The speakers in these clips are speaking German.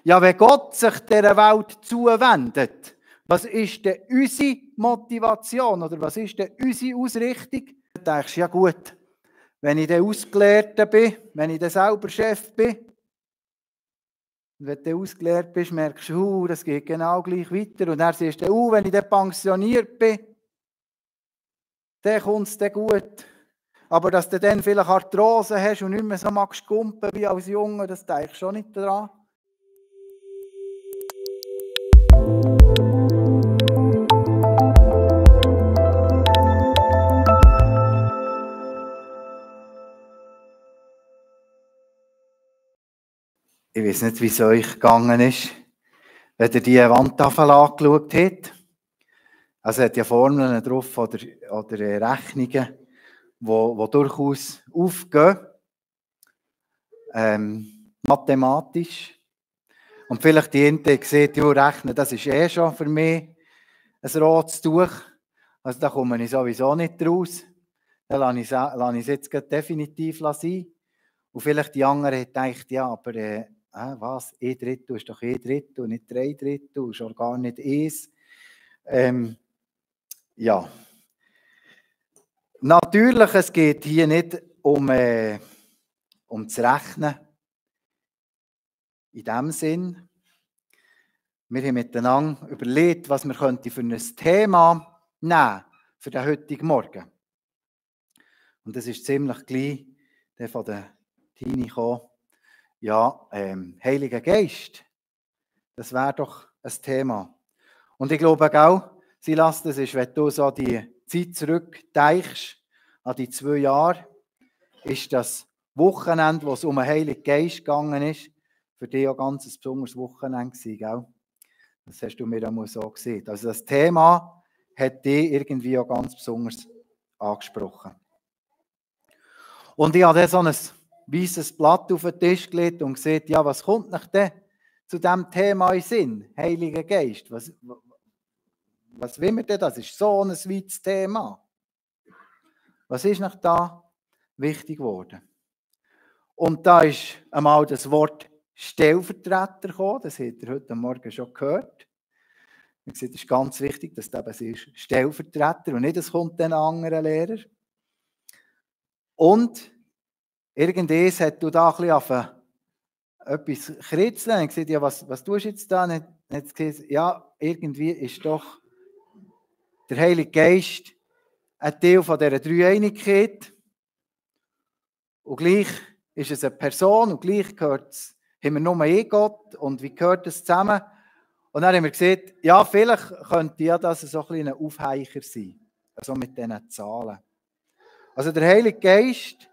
Ja, wenn Gott sich dieser Welt zuwendet, was ist denn unsere Motivation oder was ist denn unsere Ausrichtung? Da denkst du, ja gut, wenn ich dann Ausgelehrter bin, wenn ich dann selber Chef bin, und wenn du ausgelehrt bist, merkst du, das geht genau gleich weiter. Und dann siehst du, wenn ich dann pensioniert bin, dann kommt es dann gut. Aber dass du dann vielleicht Arthrose hast und nicht mehr so magst kumpen wie als Junge, das denkst du schon nicht daran. Ich weiß nicht, wie es euch gegangen ist, wenn ihr die Wandtafel angeschaut habt. Also es hat ja Formeln drauf oder Rechnungen, die durchaus aufgehen. Mathematisch. Und vielleicht die eine sieht, ja, rechnen, das ist schon für mich ein rotes Tuch. Also da komme ich sowieso nicht raus. Da lasse ich es jetzt definitiv sein. Und vielleicht die anderen hat gedacht, ja, aber was, 1/3 ist doch 1/3 und nicht 3/3, ist schon gar nicht 1. Ja. Natürlich, es geht hier nicht um das Rechnen. In dem Sinn, wir haben miteinander überlegt, was wir für ein Thema nehmen für den heutigen Morgen. Und das ist ziemlich gleich der von der Tini gekommen. Ja, Heiliger Geist, das wäre doch ein Thema. Und ich glaube auch, Silas, das ist, wenn du so die Zeit zurückdenkst, an die 2 Jahre, ist das Wochenende, wo es um den Heiligen Geist gegangen ist, für dich auch ganz ein besonderes Wochenende gewesen, gell? Das hast du mir einmal so gesehen. Also das Thema hat dich irgendwie auch ganz besonders angesprochen. Und ich habe dann so ein weißes Blatt auf den Tisch gelegt und gesagt, ja, was kommt nach denn zu diesem Thema in Sinn? Heiliger Geist. Was will wir denn? Das ist so ein weites Thema. Was ist nach da wichtig geworden? Und da ist einmal das Wort Stellvertreter gekommen. Das habt ihr heute Morgen schon gehört. Es ist ganz wichtig, dass es eben ist Stellvertreter und nicht, es kommt ein anderer Lehrer. Und irgendwas hat du da ein bisschen etwas kritzeln. Ich gesagt, ja, was tust du jetzt da? Und hat gesagt, ja, irgendwie ist doch der Heilige Geist ein Teil von dieser Dreieinigkeit. Und gleich ist es eine Person und gleich haben wir nur einen Gott. Und wie gehört das zusammen? Und dann haben wir gesagt, ja, vielleicht könnte ja das so ein Aufheicher sein. Also mit diesen Zahlen. Also der Heilige Geist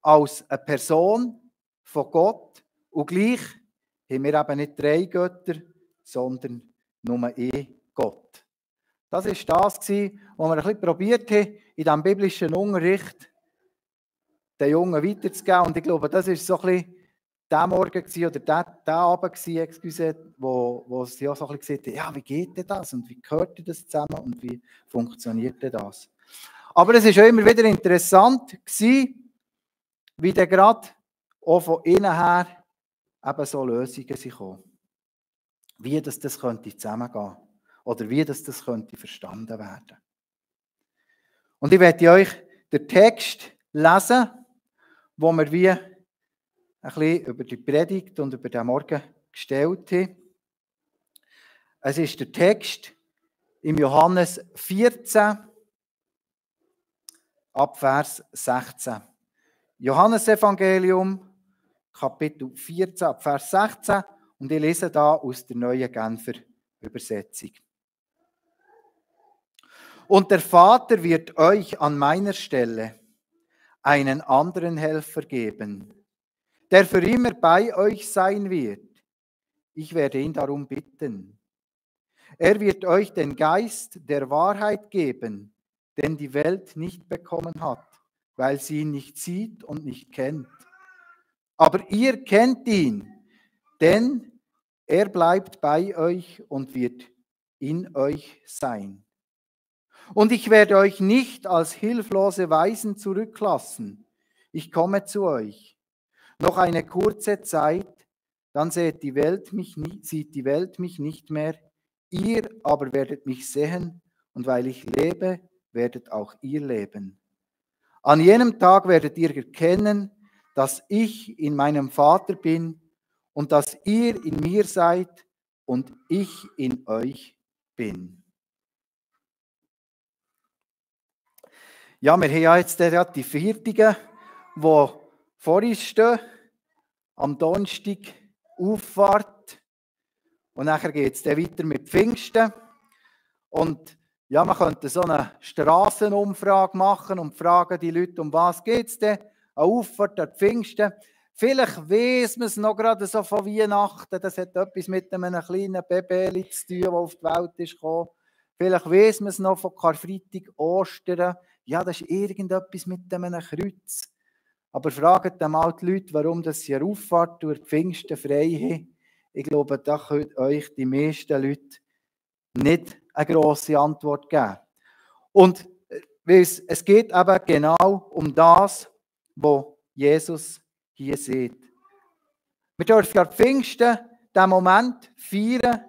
als eine Person von Gott und gleich haben wir eben nicht 3 Götter, sondern nur einen Gott. Das war das, was wir ein bisschen probiert haben, in diesem biblischen Unterricht den Jungen weiterzugeben. Und ich glaube, das war so ein bisschen der Morgen oder der Abend, wo sie auch so ein bisschen gesagt haben, ja, wie geht denn das und wie gehört denn das zusammen und wie funktioniert denn das? Aber es war auch immer wieder interessant, wie dann gerade auch von innen her eben so Lösungen kamen. Wie das könnte zusammengehen oder wie das könnte verstanden werden. Und ich werde euch den Text lesen, wo wir wie ein bisschen über die Predigt und über den Morgen gestellt haben. Es ist der Text im Johannes 14, ab Vers 16. Johannesevangelium, Kapitel 14, ab Vers 16. Und ich lese da aus der neuen Genfer Übersetzung. Und der Vater wird euch an meiner Stelle einen anderen Helfer geben, der für immer bei euch sein wird. Ich werde ihn darum bitten. Er wird euch den Geist der Wahrheit geben, den die Welt nicht bekommen hat, weil sie ihn nicht sieht und nicht kennt. Aber ihr kennt ihn, denn er bleibt bei euch und wird in euch sein. Und ich werde euch nicht als hilflose Waisen zurücklassen. Ich komme zu euch. Noch eine kurze Zeit, dann sieht die Welt mich nicht mehr. Ihr aber werdet mich sehen, und weil ich lebe, werdet auch ihr leben. An jenem Tag werdet ihr erkennen, dass ich in meinem Vater bin und dass ihr in mir seid und ich in euch bin. Ja, wir haben ja jetzt die Viertigen, die vor uns stehen, am Donnerstag Auffahrt. Und nachher geht es dann weiter mit Pfingsten. Und ja, man könnte so eine Strassenumfrage machen und fragen die Leute, um was geht es denn? Eine Auffahrt an Pfingsten. Vielleicht weiss man es noch gerade so von Weihnachten. Das hat etwas mit einem kleinen Baby zu tun, das auf die Welt ist gekommen. Vielleicht weiss man es noch von Karfreitag, Ostern. Ja, das ist irgendetwas mit einem Kreuz. Aber fragt einmal die Leute, warum das sie eine Auffahrt durch die Pfingsten frei haben. Ich glaube, da können euch die meisten Leute nicht eine grosse Antwort geben. Und es geht eben genau um das, was Jesus hier sieht. Wir dürfen ja Pfingsten, den Moment feiern,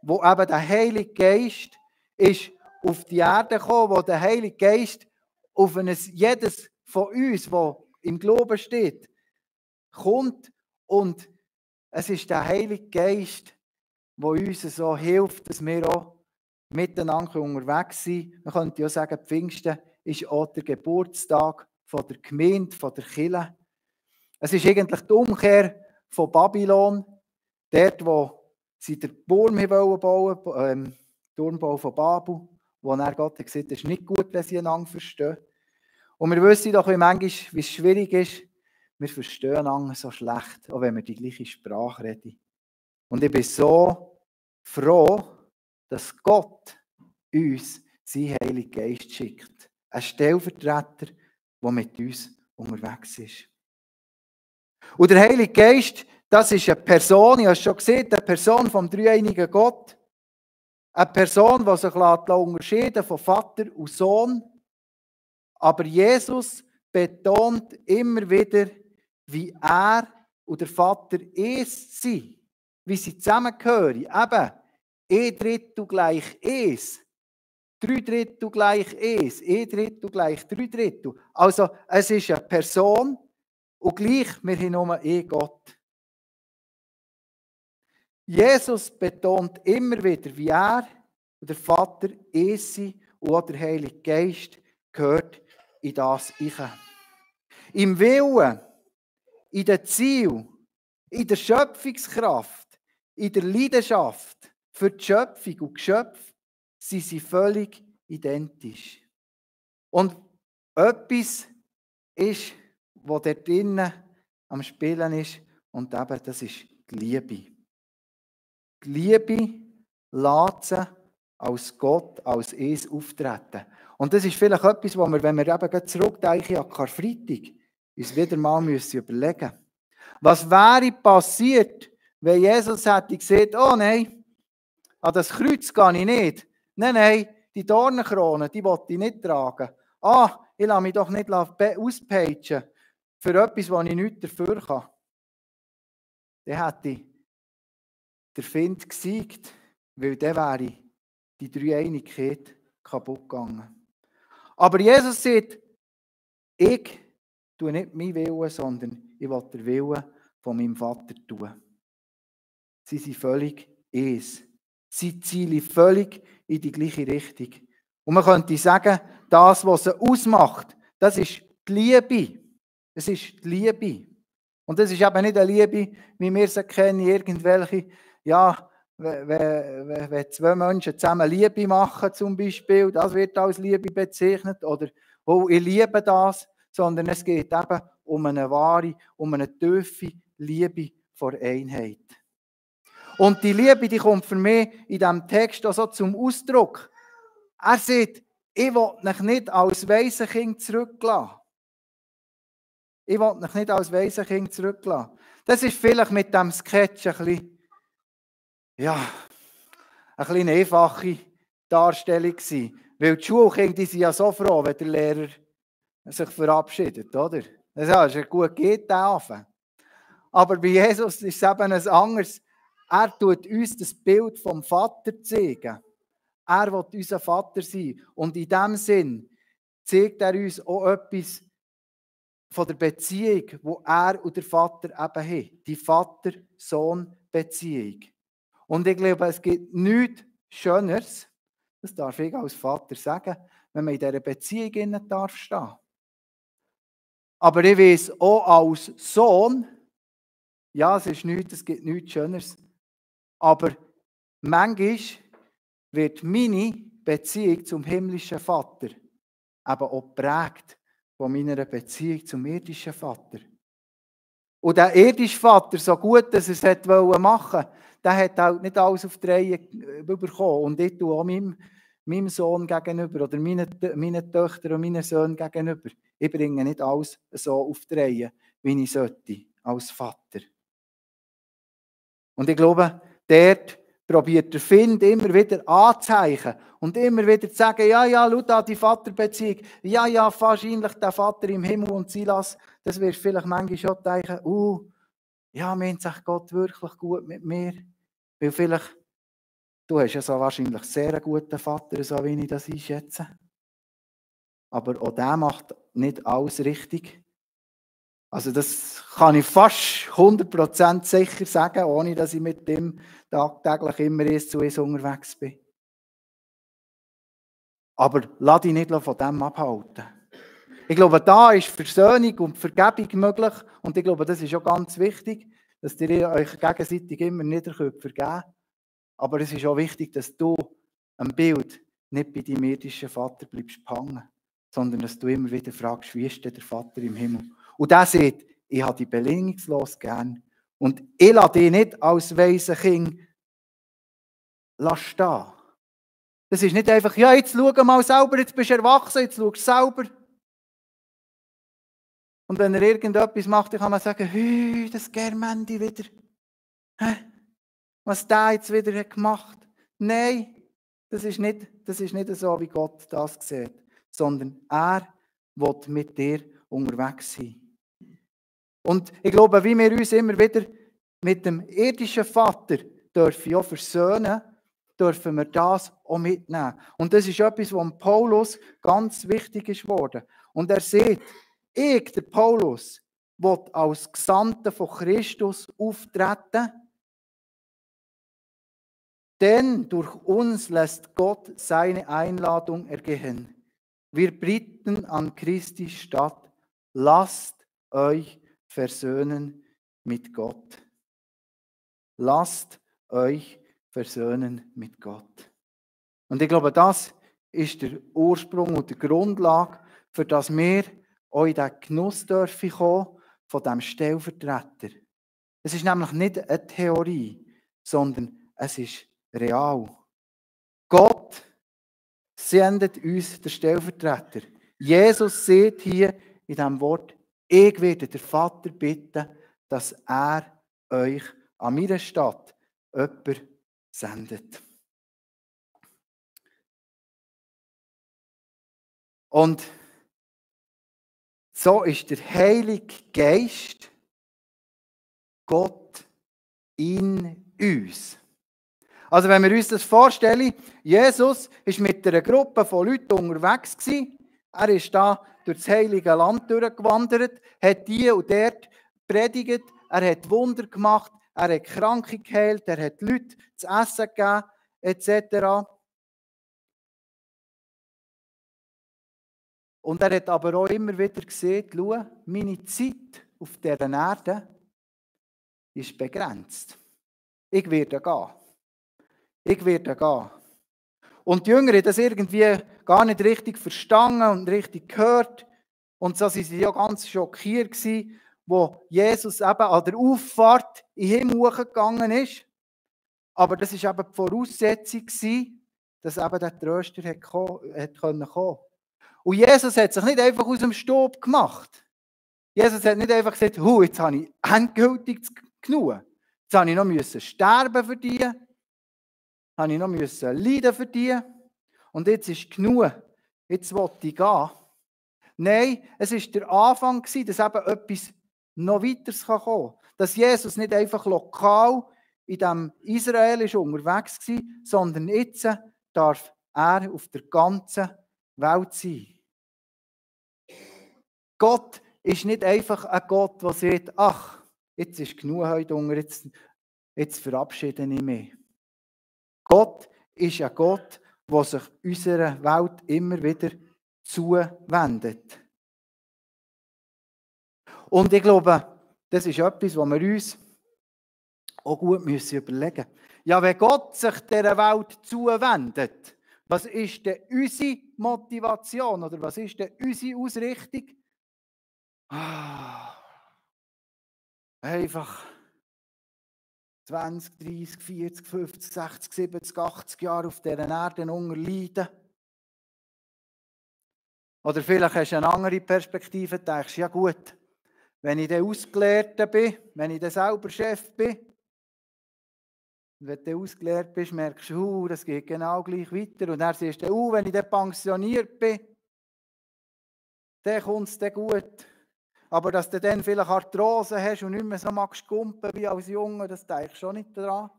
wo eben der Heilige Geist ist auf die Erde gekommen, wo der Heilige Geist auf jedes von uns, der im Glauben steht, kommt. Und es ist der Heilige Geist, der uns so hilft, dass wir auch miteinander unterwegs sind. Man könnte ja sagen, Pfingsten ist auch der Geburtstag von der Gemeinde, von der Kirche. Es ist eigentlich die Umkehr von Babylon, dort, wo sie den Turm bauen wollten, Turmbau von Babel, wo dann Gott gesagt hat, es ist nicht gut, wenn sie einander verstehen. Und wir wissen doch, wie es schwierig ist, wir verstehen einander so schlecht, auch wenn wir die gleiche Sprache reden. Und ich bin so froh, dass Gott uns seinen Heiligen Geist schickt. Ein Stellvertreter, der mit uns unterwegs ist. Und der Heilige Geist, das ist eine Person, ich habe es schon gesehen, eine Person vom dreieinigen Gott. Eine Person, die sich unterscheiden von Vater und Sohn. Aber Jesus betont immer wieder, wie er und der Vater eins sind. Wie sie zusammengehören. Eben, 1/3 gleich 1. 3/3 gleich 1. 1/3 gleich 3/3. Also, es ist eine Person und gleich, wir haben nur einen Gott. Jesus betont immer wieder, wie er und der Vater eins sind und auch der Heilige Geist gehört in das hinein. Im Willen, in den Ziel, in der Schöpfungskraft, in der Leidenschaft für die Schöpfung und Geschöpf sind sie völlig identisch. Und etwas ist, was dort drinnen am Spielen ist, und eben, das ist die Liebe. Die Liebe lässt sie als Gott, als es auftreten. Und das ist vielleicht etwas, wo wir, wenn wir eben zurückdenken an Karfreitag, uns wieder mal überlegen müssen. Was wäre passiert, wenn Jesus hätte gesagt, oh nein, an das Kreuz gehe ich nicht. Nein, die Dornenkrone, die will ich nicht tragen. Ich lasse mich doch nicht auspeitschen für etwas, wo ich nichts dafür kann. Dann hätte der Find gesiegt, weil dann wäre die Dreieinigkeit kaputt gegangen. Aber Jesus sagt, ich tue nicht meinen Willen, sondern ich will den Willen von meinem Vater tun. Sie sind völlig eins. Sie zielen völlig in die gleiche Richtung. Und man könnte sagen, das, was sie ausmacht, das ist die Liebe. Es ist die Liebe. Und das ist eben nicht eine Liebe, wie wir sie kennen, irgendwelche, ja, wenn zwei Menschen zusammen Liebe machen zum Beispiel, das wird als Liebe bezeichnet, oder oh, ich liebe das, sondern es geht eben um eine wahre, um eine tiefe Liebe vor Einheit. Und die Liebe, die kommt für mich in diesem Text auch so zum Ausdruck. Er sagt, ich will euch nicht als Waisenkind zurücklassen. Ich will euch nicht als Waisenkind zurücklassen. Das ist vielleicht mit diesem Sketch ein bisschen, ja, eine einfache Darstellung gewesen. Weil die Schulkinder, die sind ja so froh, wenn der Lehrer sich verabschiedet, oder? Das ist ja gut, geht der Anfang. Aber bei Jesus ist es eben ein anderes. Er tut uns das Bild vom Vater zeigen. Er will unser Vater sein. Und in diesem Sinn zeigt er uns auch etwas von der Beziehung, die er und der Vater eben haben. Die Vater-Sohn-Beziehung. Und ich glaube, es gibt nichts Schöneres, das darf ich als Vater sagen, wenn man in dieser Beziehung stehen darf. Aber ich weiß auch als Sohn, ja, es ist nichts, es gibt nichts Schöneres. Aber manchmal wird meine Beziehung zum himmlischen Vater eben auch geprägt von meiner Beziehung zum irdischen Vater. Und der irdische Vater, so gut, dass er es machen wollte, der hat halt nicht alles auf die Reihe bekommen. Und ich tue auch meinem Sohn gegenüber oder meinen Töchtern und meinen Söhnen gegenüber. Ich bringe nicht alles so auf die Reihe, wie ich sollte, als Vater. Und ich glaube, dort probiert der Find immer wieder anzuzeichnen und immer wieder zu sagen, ja, schau da die Vaterbeziehung, ja, wahrscheinlich der Vater im Himmel und Silas, das wirst du vielleicht manchmal schon denken, ja, meint sich Gott wirklich gut mit mir? Weil vielleicht, du hast ja so wahrscheinlich sehr einen guten Vater, so wie ich das einschätze. Aber auch der macht nicht alles richtig. Also das kann ich fast 100% sicher sagen, ohne dass ich mit dem tagtäglich immer 1:1 unterwegs bin. Aber lass dich nicht von dem abhalten. Ich glaube, da ist Versöhnung und Vergebung möglich. Und ich glaube, das ist auch ganz wichtig, dass ihr euch gegenseitig immer nicht vergeben könnt. Aber es ist auch wichtig, dass du am Bild nicht bei deinem irdischen Vater bleibst hängen, sondern dass du immer wieder fragst, wie ist denn der Vater im Himmel? Und der sagt, ich habe dich bedingungslos gern. Und ich lasse dich nicht als weises Kind stehen. Das ist nicht einfach, ja, jetzt schau mal selber, jetzt bist du erwachsen, jetzt schaust du selber. Und wenn er irgendetwas macht, dann kann man sagen, das Germendi wieder. Was der jetzt wieder hat gemacht. Nein, das ist nicht so, wie Gott das sieht. Sondern er will mit dir unterwegs sein. Und ich glaube, wie wir uns immer wieder mit dem irdischen Vater dürfen auch versöhnen, dürfen wir das auch mitnehmen. Und das ist etwas, was Paulus ganz wichtig ist geworden. Und er sagt, ich, der Paulus, will als Gesandter von Christus auftreten, denn durch uns lässt Gott seine Einladung ergehen. Wir bitten an Christi statt, lasst euch versöhnen mit Gott. Lasst euch versöhnen mit Gott. Und ich glaube, das ist der Ursprung und die Grundlage, für das wir auch in den Genuss dürfen kommen von diesem Stellvertreter. Es ist nämlich nicht eine Theorie, sondern es ist real. Gott sendet uns den Stellvertreter. Jesus sagt hier in diesem Wort, ich werde den Vater bitten, dass er euch an meiner Stadt jemanden sendet. Und so ist der Heilige Geist Gott in uns. Also wenn wir uns das vorstellen, Jesus war mit einer Gruppe von Leuten unterwegs gewesen. Er ist da durch das heilige Land durchgewandert, hat die und dort predigt, er hat Wunder gemacht, er hat Kranke geheilt, er hat Leute zu essen gegeben, etc. Und er hat aber auch immer wieder gesehen, schau, meine Zeit auf dieser Erde ist begrenzt. Ich werde gehen. Ich werde gehen. Und die Jünger haben das irgendwie gar nicht richtig verstanden und richtig gehört. Und so waren sie ja ganz schockiert gewesen, wo Jesus eben an der Auffahrt in den Himmel hochgegangen ist. Aber das war eben die Voraussetzung, dass eben der Tröster kommen konnte. Und Jesus hat sich nicht einfach aus dem Staub gemacht. Jesus hat nicht einfach gesagt, jetzt habe ich endgültig genug. Jetzt habe ich noch sterben für die. Habe ich noch leiden für die. Und jetzt ist genug. Jetzt will ich gehen. Nein, es war der Anfang, dass eben etwas noch weiteres kommen kann. dass Jesus nicht einfach lokal in dem Israel ist unterwegs war, sondern jetzt darf er auf der ganzen Welt sein. Gott ist nicht einfach ein Gott, der sagt, ach, jetzt ist genug heute unter, jetzt verabschiede ich mich. Gott ist ein Gott, der sich unserer Welt immer wieder zuwendet. Und ich glaube, das ist etwas, was wir uns auch gut überlegen müssen. Ja, wenn Gott sich dieser Welt zuwendet, was ist denn unsere Motivation oder was ist denn unsere Ausrichtung? Einfach 20, 30, 40, 50, 60, 70, 80 Jahre auf dieser Erde leiden. Oder vielleicht hast du eine andere Perspektive, denkst ja gut, wenn ich dann Ausgelehrter bin, wenn ich dann selber Chef bin, wenn du ausgelehrt bist, merkst du, das geht genau gleich weiter. Und dann siehst du, wenn ich dann pensioniert bin, dann kommt es dann gut. Aber dass du dann vielleicht Arthrose hast und nicht mehr so magst kumpen wie als Junge, das denke ich schon nicht daran.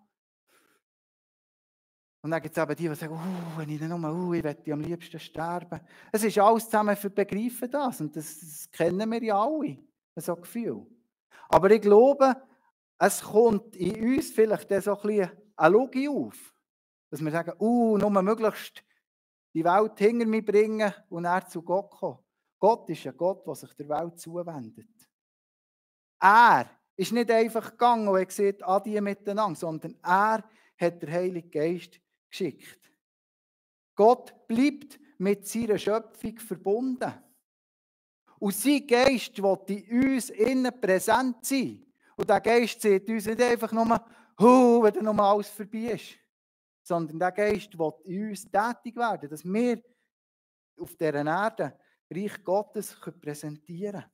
Und dann gibt es eben die, die sagen, wenn ich dann nur, ich möchte am liebsten sterben. Es ist alles zusammen für Begreifen das. Und das kennen wir ja alle, so ein Gefühl. Aber ich glaube, es kommt in uns vielleicht so ein bisschen eine Logik auf. Dass wir sagen, nur möglichst die Welt hinter mich bringen und er zu Gott kommen. Gott ist ein Gott, der sich der Welt zuwendet. Er ist nicht einfach gegangen und hat gesagt, Adi miteinander, sondern er hat den Heiligen Geist geschickt. Gott bleibt mit seiner Schöpfung verbunden. Und sein Geist will in uns innen präsent sein. Und der Geist sagt uns nicht einfach nur, wenn dann nochmal alles vorbei ist. Sondern der Geist will in uns tätig werden, dass wir auf dieser Erde Reich Gottes präsentieren können.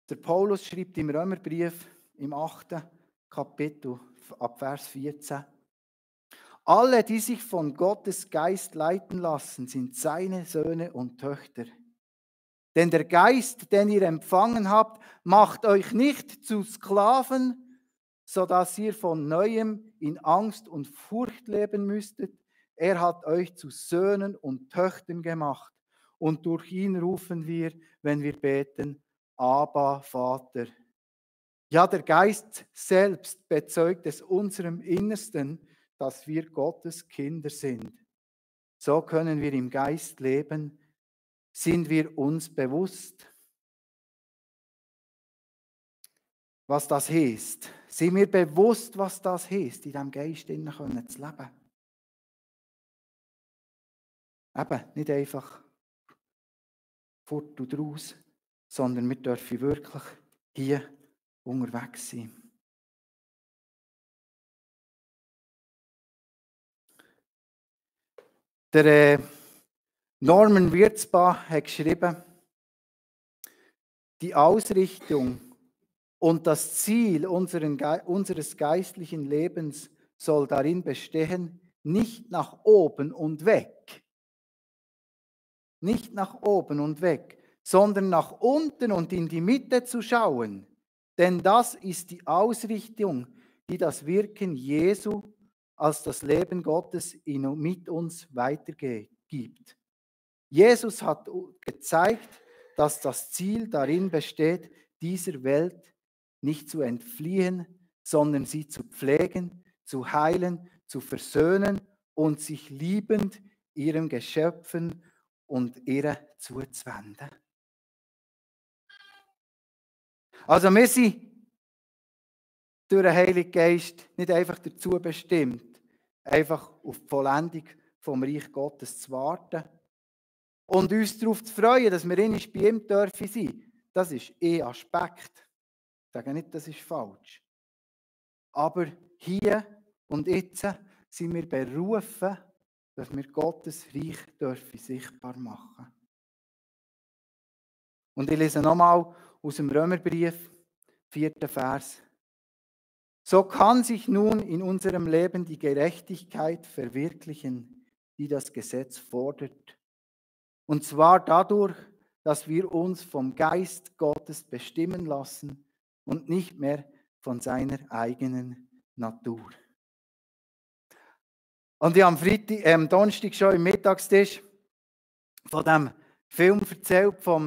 Der Paulus schreibt im Römerbrief im 8. Kapitel ab Vers 14: Alle, die sich von Gottes Geist leiten lassen, sind seine Söhne und Töchter. Denn der Geist, den ihr empfangen habt, macht euch nicht zu Sklaven, sodass ihr von Neuem in Angst und Furcht leben müsstet. Er hat euch zu Söhnen und Töchtern gemacht. Und durch ihn rufen wir, wenn wir beten, Abba, Vater. Ja, der Geist selbst bezeugt es unserem Innersten, dass wir Gottes Kinder sind. So können wir im Geist leben. Sind wir uns bewusst, was das heißt? Sind wir bewusst, was das heißt, in diesem Geist zu leben? Eben, nicht einfach fort und raus, sondern wir dürfen wirklich hier unterwegs sein. Der Norman Wirzba hat geschrieben, die Ausrichtung und das Ziel unseres geistlichen Lebens soll darin bestehen, nicht nach oben und weg, sondern nach unten und in die Mitte zu schauen. Denn das ist die Ausrichtung, die das Wirken Jesu als das Leben Gottes mit uns weitergibt. Jesus hat gezeigt, dass das Ziel darin besteht, dieser Welt nicht zu entfliehen, sondern sie zu pflegen, zu heilen, zu versöhnen und sich liebend ihren Geschöpfen und ihr zuzuwenden. Also wir sind durch den Heiligen Geist nicht einfach dazu bestimmt, einfach auf die Vollendung vom Reich Gottes zu warten und uns darauf zu freuen, dass wir bei ihm dürfen sein. Das ist ein Aspekt. Ich sage nicht, das ist falsch. Aber hier und jetzt sind wir berufen, dass wir Gottes Reich dürfen sichtbar machen. Und ich lese nochmal aus dem Römerbrief, 4. Vers. So kann sich nun in unserem Leben die Gerechtigkeit verwirklichen, die das Gesetz fordert. Und zwar dadurch, dass wir uns vom Geist Gottes bestimmen lassen und nicht mehr von seiner eigenen Natur. Und ich habe am Donnerstag schon im Mittagstisch von dem Film erzählt, wo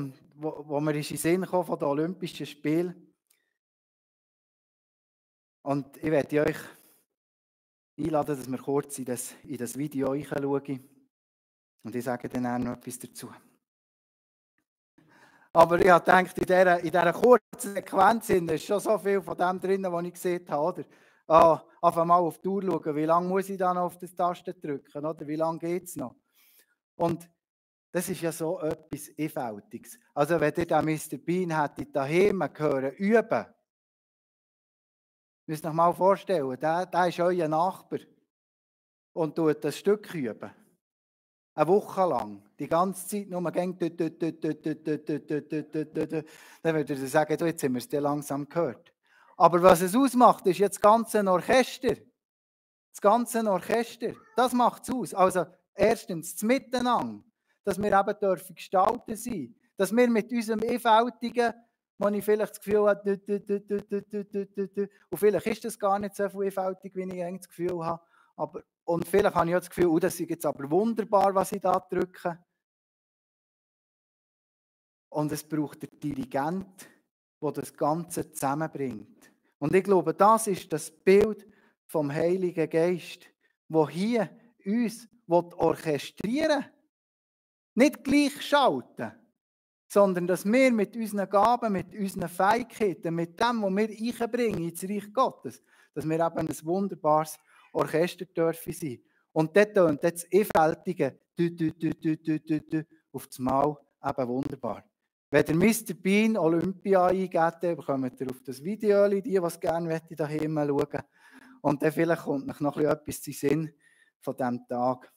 mir in den Sinn kam, von den Olympischen Spielen. Und ich werde euch einladen, dass wir kurz in das Video hineinschauen. Und ich sage dann auch noch etwas dazu. Aber ich habe gedacht, in dieser kurzen Sequenz ist schon so viel von dem drin, was ich gesehen habe. Oder? Einfach mal auf die Uhr schauen, wie lange muss ich dann auf die Taste drücken? Oder wie lange geht es noch? Und das ist ja so etwas Einfältiges. Also wenn ihr den Mr. Bean hättet daheim hören, üben, müsst ihr euch mal vorstellen, der ist euer Nachbar und tut das Stück üben. Eine Woche lang, die ganze Zeit nur dann würde er sagen, jetzt haben wir es langsam gehört. Aber was es ausmacht, ist jetzt das ganze Orchester. Das ganze Orchester, das macht es aus. Also erstens das Miteinander, dass wir eben dürfen gestalten sein, dass wir mit unserem Einfältigen, wo ich vielleicht das Gefühl habe, und vielleicht ist das gar nicht so viel einfältig, wie ich das Gefühl habe, und vielleicht habe ich auch das Gefühl, das ist jetzt aber wunderbar, was ich da drücke. Und es braucht den Dirigent, der das Ganze zusammenbringt. Und ich glaube, das ist das Bild vom Heiligen Geist, wo hier uns orchestrieren will. Nicht gleich schalten, sondern dass wir mit unseren Gaben, mit unseren Fähigkeiten, mit dem, was wir einbringen ins Reich Gottes, dass wir eben ein wunderbares Orchester dürfen sein. Und dort tönt das Einfältige auf das Mal eben wunderbar. Wenn der Mr. Bean Olympia eingeht, bekommt ihr auf das Video, die es gerne daheim schauen. Und dann vielleicht kommt noch etwas zu Sinn von diesem Tag.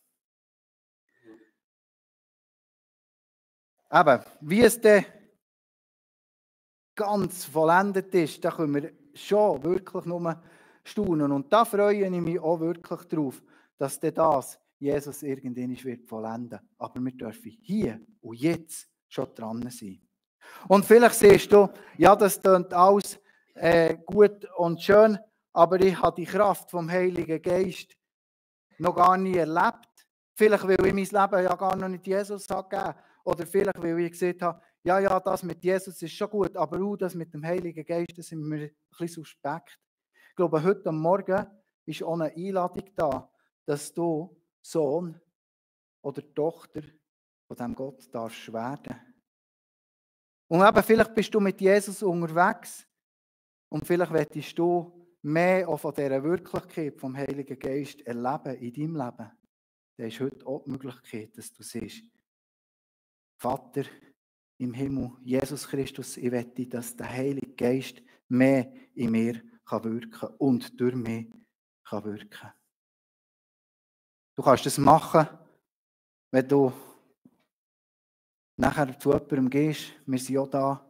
Eben, wie es dann ganz vollendet ist, da können wir schon wirklich nur staunen. Und da freue ich mich auch wirklich drauf, dass das Jesus irgendwann wird vollenden. Aber wir dürfen hier und jetzt schon dran sein. Und vielleicht siehst du, ja, das klingt alles gut und schön, aber ich habe die Kraft vom Heiligen Geist noch gar nie erlebt. Vielleicht, weil ich mein Leben ja gar noch nicht Jesus gegeben habe. Oder vielleicht, weil ich gesagt habe, ja, das mit Jesus ist schon gut, aber auch das mit dem Heiligen Geist, das sind mir ein bisschen suspekt. Ich glaube, heute Morgen ist auch eine Einladung da, dass du Sohn oder Tochter von diesem Gott darfst werden. Und eben, vielleicht bist du mit Jesus unterwegs und vielleicht möchtest du mehr auch von dieser Wirklichkeit vom Heiligen Geist erleben in deinem Leben. Dann ist heute auch die Möglichkeit, dass du siehst, Vater im Himmel, Jesus Christus, ich möchte, dass der Heilige Geist mehr in mir wirken kann und durch mich wirken kann. Du kannst das machen, wenn du nachher zu jemandem gehst, wir sind auch da,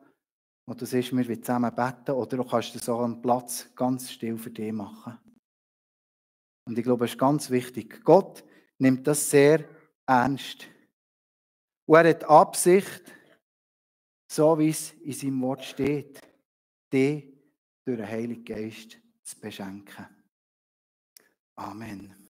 und du siehst, wir wollen zusammen beten, oder du kannst das auch am Platz ganz still für dich machen. Und ich glaube, es ist ganz wichtig. Gott nimmt das sehr ernst. Und er hat die Absicht, so wie es in seinem Wort steht, dich durch den Heiligen Geist zu beschenken. Amen.